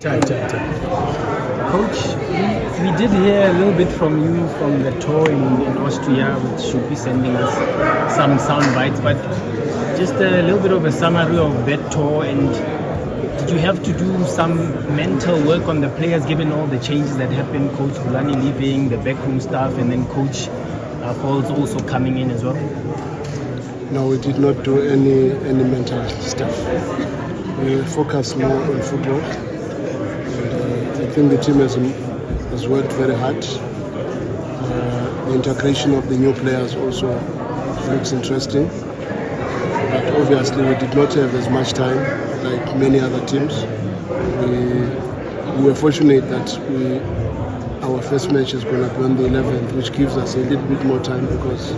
Coach, we did hear a little bit from you from the tour in Austria, which should be sending us some sound bites, but just a little bit of a summary of that tour. And did you have to do some mental work on the players given all the changes that happened? Coach Rulani leaving, the backroom staff, and then Coach Folz also coming in as well? No, we did not do any mental stuff. We focused more on football. I think the team has worked very hard. The integration of the new players also looks interesting. But obviously we did not have as much time like many other teams. We were fortunate that our first match is going to be on the 11th, which gives us a little bit more time because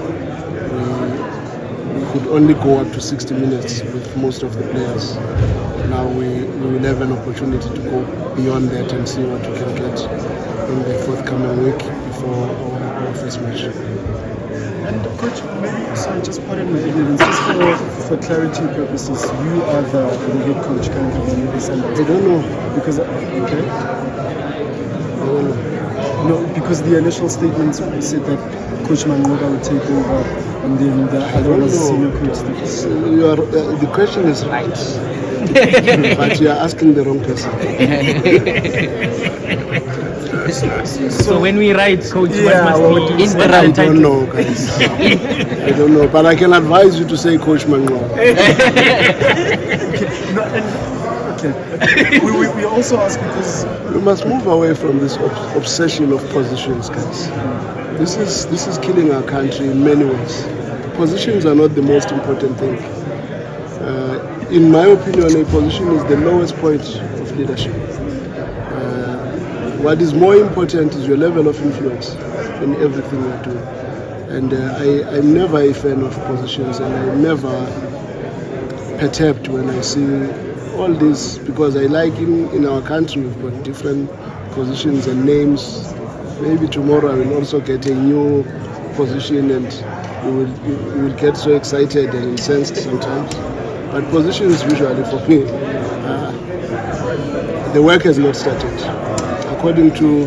we could only go up to 60 minutes with most of the players. Now we will have an opportunity to go beyond that and see what we can get in the forthcoming week before our first match. And Coach, maybe, sorry, just pardon my ignorance, just for clarity purposes, you are the head coach currently in the Sundowns. I don't know. Because, okay. I don't know. No, because the initial statements said that Coach Manqoba would take over and then the other was senior coach. The question is right. But you are asking the wrong person. So when we write, Coach, yeah, what must we I don't know, guys. I don't know, but I can advise you to say Coach Manqoba. Okay. We also ask because we must move away from this obsession of positions, guys. This is killing our country in many ways. Positions are not the most important thing. In my opinion, a position is the lowest point of leadership. What is more important is your level of influence in everything you're doing. And I'm never a fan of positions, and I'm never perturbed when I see all this, because I like in our country we've got different positions and names. Maybe tomorrow I will also get a new position and we will get so excited and incensed sometimes. But positions usually for me, the work has not started. According to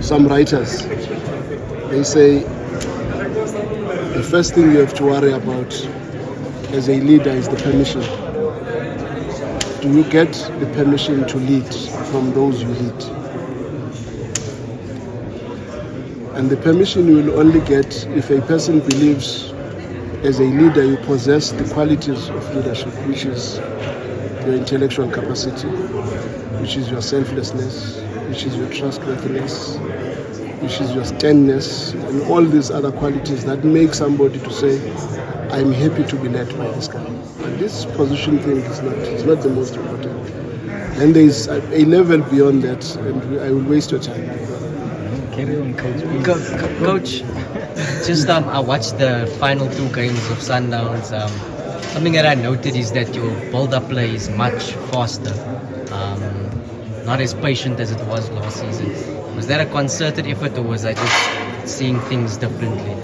some writers, they say the first thing you have to worry about as a leader is the permission. Do you get the permission to lead from those you lead? And the permission you will only get if a person believes as a leader you possess the qualities of leadership, which is your intellectual capacity, which is your selflessness, which is your trustworthiness, which is your sternness, and all these other qualities that make somebody to say, I'm happy to be led by this guy. But this position thing is not the most important. And there is a level beyond that, and I will waste your time. Carry on, Coach. Coach, just I watched the final two games of Sundowns. Something that I noted is that your build-up play is much faster, not as patient as it was last season. Was that a concerted effort, or was I just seeing things differently?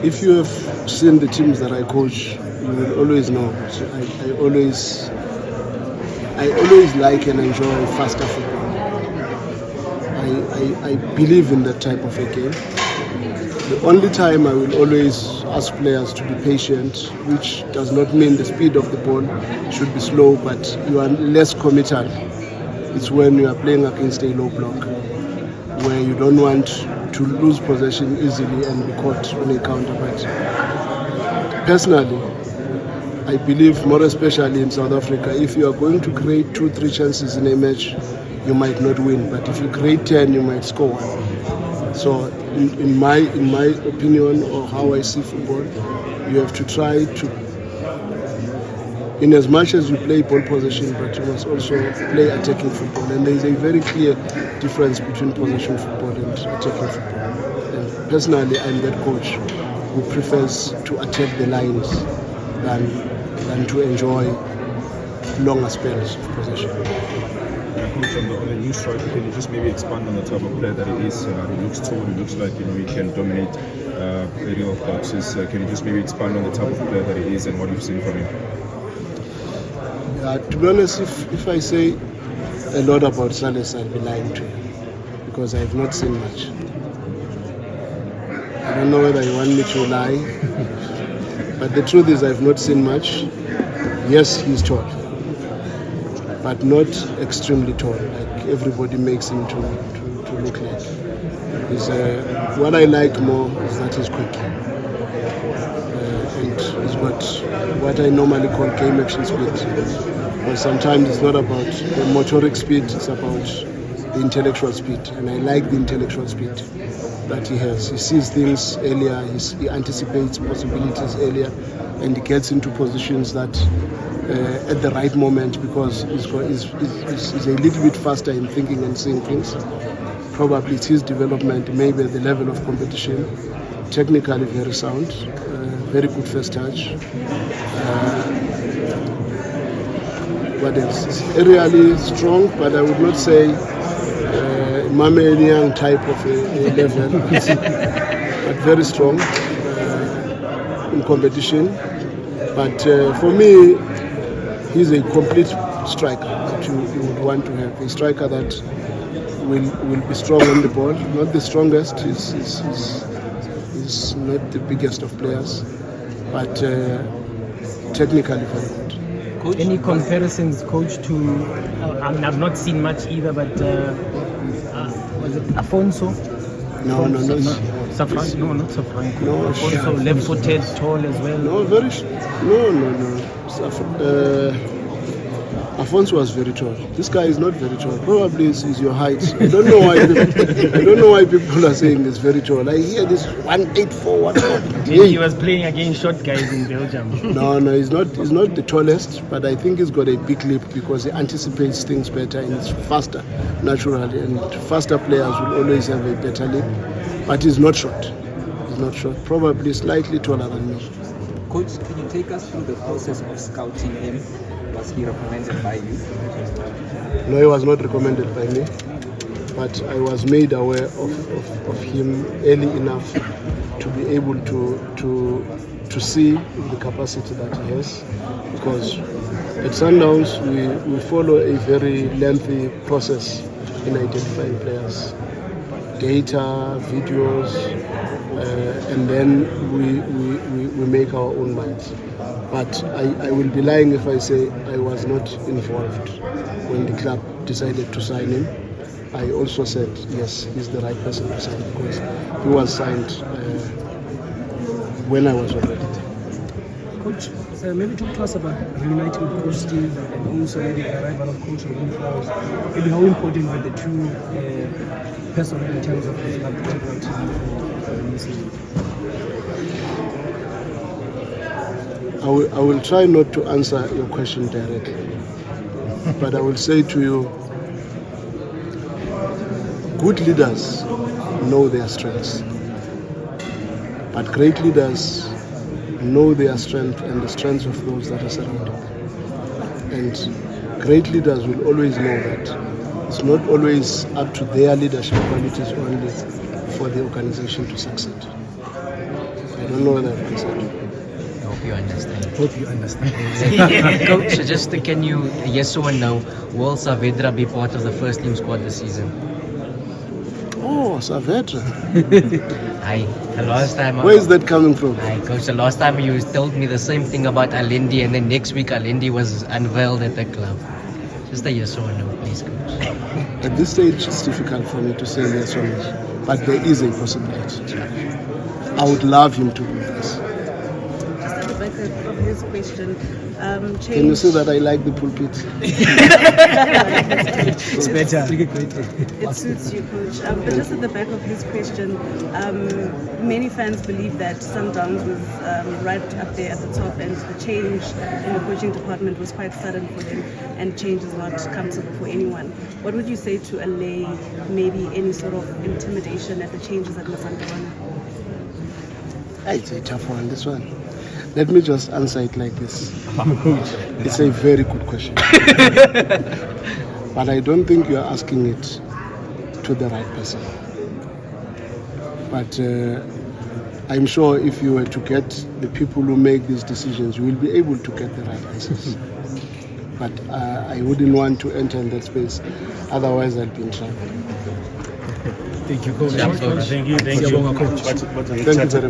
If you have seen the teams that I coach, you will always know. I always like and enjoy faster football. I believe in that type of a game. The only time I will always ask players to be patient, which does not mean the speed of the ball should be slow, but you are less committal. It's when you are playing against a low block, where you don't want to lose possession easily and be caught on a counter. But personally, I believe, more especially in South Africa, if you are going to create 2-3 chances in a match, you might not win. But if you create 10, you might score one. So in my opinion, or how I see football, you have to try to, in as much as you play ball possession, but you must also play attacking football. And there is a very clear difference between possession football and attacking football. And personally, I'm that coach who prefers to attack the lines than to enjoy longer spells of possession. Coach, on the new striker, can you just maybe expand on the type of player that he is? He looks tall, he looks like he can dominate aerial boxes. Can you just maybe expand on the type of player that he is and what you've seen from him? To be honest, if I say a lot about Salas, I'll be lying to you because I've not seen much. I don't know whether you want me to lie, but the truth is I've not seen much. Yes, he's tall, but not extremely tall, like everybody makes him to look like. What I like more is that he's quick. And he's got what I normally call game action speed. But sometimes it's not about the motoric speed, it's about the intellectual speed. And I like the intellectual speed that he has. He sees things earlier, he anticipates possibilities earlier, and he gets into positions that at the right moment because he's a little bit faster in thinking and seeing things. Probably it's his development, maybe at the level of competition. Technically very sound, very good first touch. What else? It's aerially strong, but I would not say Mamelodi type of a level, but very strong in competition. But for me, he's a complete striker that you would want to have. A striker that will be strong on the ball, not the strongest, he's not the biggest of players, but technically very good. Coach, any comparisons, Coach, to, I've not seen much either, but was it Afonso? No, not Safran? No, not Safran. No, Afonso, left-footed, tall as well. No, Afonso was very tall. This guy is not very tall. Probably is your height. I don't know why people are saying he's very tall. I hear this 184, whatever. Maybe he was playing against short guys in Belgium. No, he's not the tallest, but I think he's got a big leap because he anticipates things better and it's faster, naturally. And faster players will always have a better leap. But he's not short. He's not short. Probably slightly taller than me. Coach, can you take us through the process of scouting him? Was he recommended by you? No, he was not recommended by me, but I was made aware of him early enough to be able to see the capacity that he has, because at Sundowns we follow a very lengthy process in identifying players, data, videos, and then we make our own minds. But I will be lying if I say I was not involved when the club decided to sign him. I also said, yes, he's the right person to sign because he was signed when I was already there. Coach, maybe talk to us about reuniting Coach Steve and also maybe the arrival of Coach Folz. Maybe how important were the two personnel in terms of the club I will try not to answer your question directly, but I will say to you, good leaders know their strengths, but great leaders know their strength and the strengths of those that are surrounding them. And great leaders will always know that it's not always up to their leadership qualities only for the organization to succeed. I don't know whether I've answered you. Hope you understand. Coach, just can you, yes or no, will Saavedra be part of the first team squad this season? Oh, Saavedra. The last time. Where is that coming from? Coach, the last time you told me the same thing about Alendi, and then next week Alendi was unveiled at the club. Just a yes or no, please, Coach. At this stage, it's difficult for me to say yes or no, but there is a possibility. I would love him to do this. Of his question, Can you say that I like the pulpit? It's better. It suits you, Coach. But just at the back of his question, many fans believe that Sundowns was right up there at the top, and the change in the coaching department was quite sudden for them, and change is not comfortable for anyone. What would you say to allay maybe any sort of intimidation at the changes at Masandwana? It's a tough one, this one. Let me just answer it like this. It's a very good question. But I don't think you're asking it to the right person. But I'm sure if you were to get the people who make these decisions, you will be able to get the right answers. but I wouldn't want to enter in that space. Otherwise, I'd be in trouble. Thank you, coach. Yeah, coach. Thank you. Thank you very much.